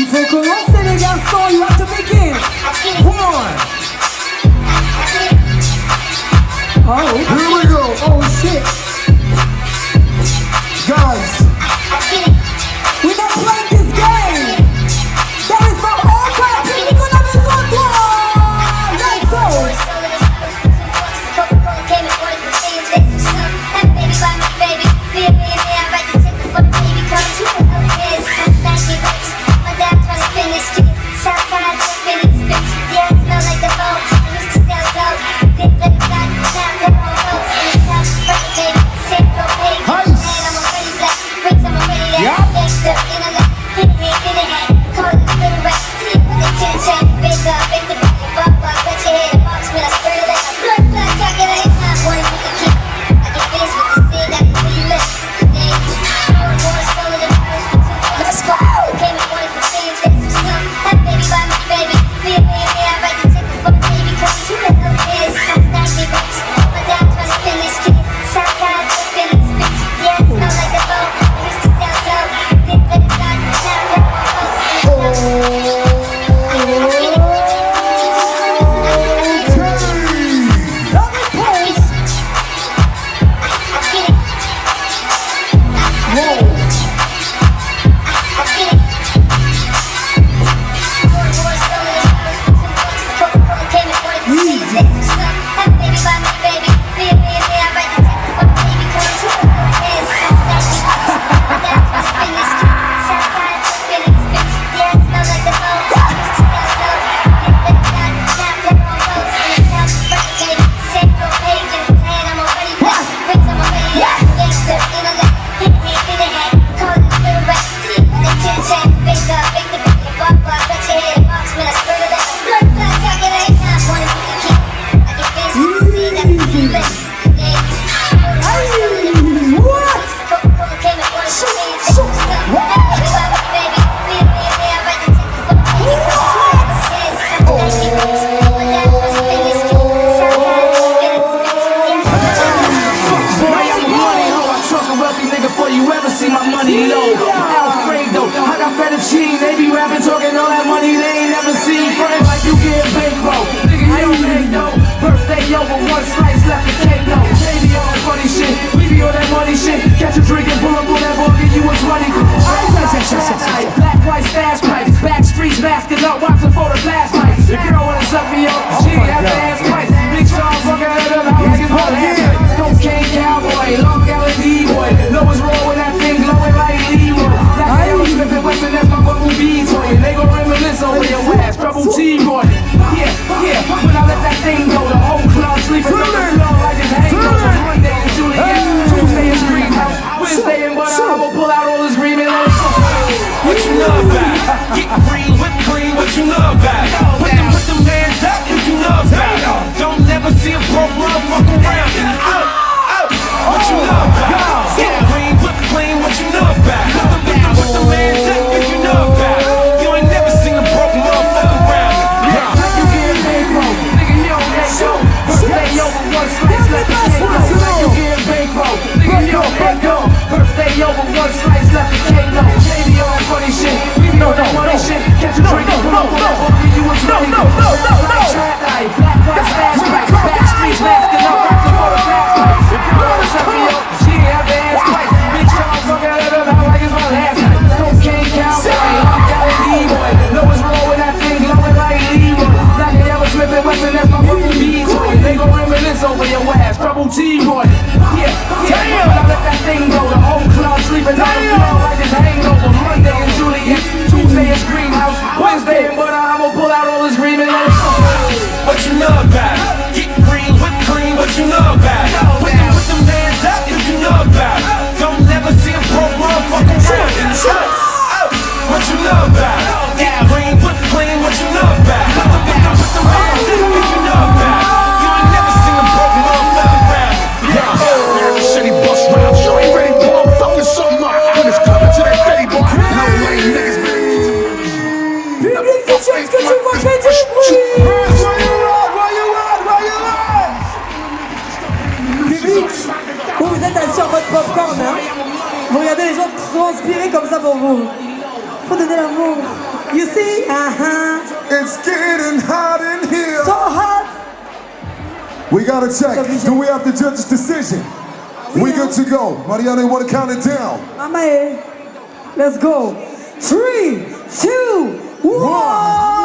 faut commencer les garçons, you have to begin. One. Oh, here we go. Oh shit. Guys, we're not playing this game. There is no all kind of people qu'on a besoin de toi. Let's go. Vous êtes assis en mode popcorn, hein? Vous regardez les gens transpirer comme ça pour vous. Faut donner l'amour. You see? It's getting hot in here. So hot. We gotta check. Do we have the judge's decision? We good to go. Mariana, you wanna count it down? Mama, let's go. 3, 2, 1.